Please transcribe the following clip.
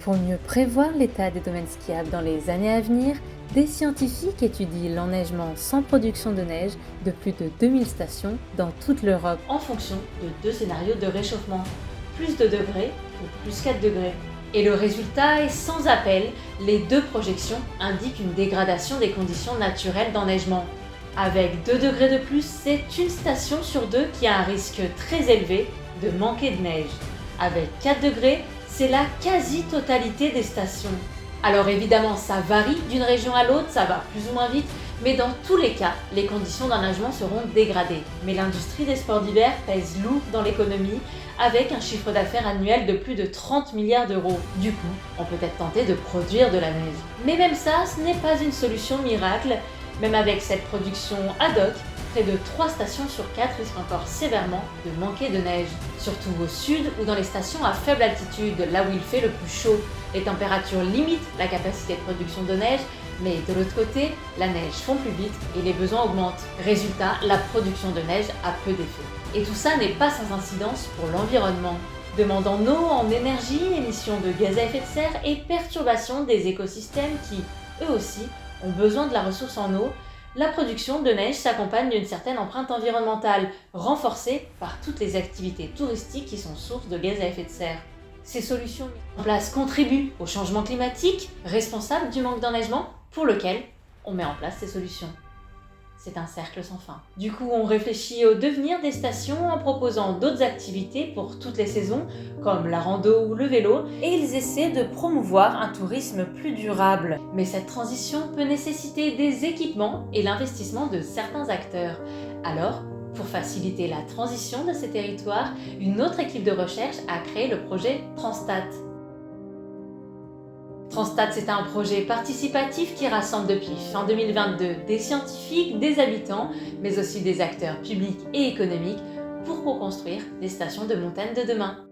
Pour mieux prévoir l'état des domaines skiables dans les années à venir, des scientifiques étudient l'enneigement sans production de neige de plus de 2000 stations dans toute l'Europe En fonction de deux scénarios de réchauffement, plus de degrés ou plus 4 degrés. Et le résultat est sans appel, les deux projections indiquent une dégradation des conditions naturelles d'enneigement. Avec 2 degrés de plus, c'est une station sur deux qui a un risque très élevé de manquer de neige. Avec 4 degrés, c'est la quasi-totalité des stations. Alors évidemment, ça varie d'une région à l'autre, ça va plus ou moins vite, mais dans tous les cas, les conditions d'enneigement seront dégradées. Mais l'industrie des sports d'hiver pèse lourd dans l'économie, avec un chiffre d'affaires annuel de plus de 30 milliards d'euros. Du coup, on peut être tenté de produire de la neige. Mais même ça, ce n'est pas une solution miracle. Même avec cette production ad hoc, près de 3 stations sur 4 risquent encore sévèrement de manquer de neige. Surtout au sud ou dans les stations à faible altitude, là où il fait le plus chaud. Les températures limitent la capacité de production de neige, mais de l'autre côté, la neige fond plus vite et les besoins augmentent. Résultat, la production de neige a peu d'effet. Et tout ça n'est pas sans incidence pour l'environnement. Demande en eau, en énergie, émissions de gaz à effet de serre et perturbation des écosystèmes qui, eux aussi, ont besoin de la ressource en eau. La production de neige s'accompagne d'une certaine empreinte environnementale, renforcée par toutes les activités touristiques qui sont sources de gaz à effet de serre. Ces solutions mises en place contribuent au changement climatique, responsable du manque d'enneigement, pour lequel on met en place ces solutions. C'est un cercle sans fin. Du coup, on réfléchit au devenir des stations en proposant d'autres activités pour toutes les saisons, comme la rando ou le vélo, et ils essaient de promouvoir un tourisme plus durable. Mais cette transition peut nécessiter des équipements et l'investissement de certains acteurs. Alors, pour faciliter la transition de ces territoires, une autre équipe de recherche a créé le projet Transstat. Transstat, c'est un projet participatif qui rassemble depuis fin 2022 des scientifiques, des habitants, mais aussi des acteurs publics et économiques pour co-construire des stations de montagne de demain.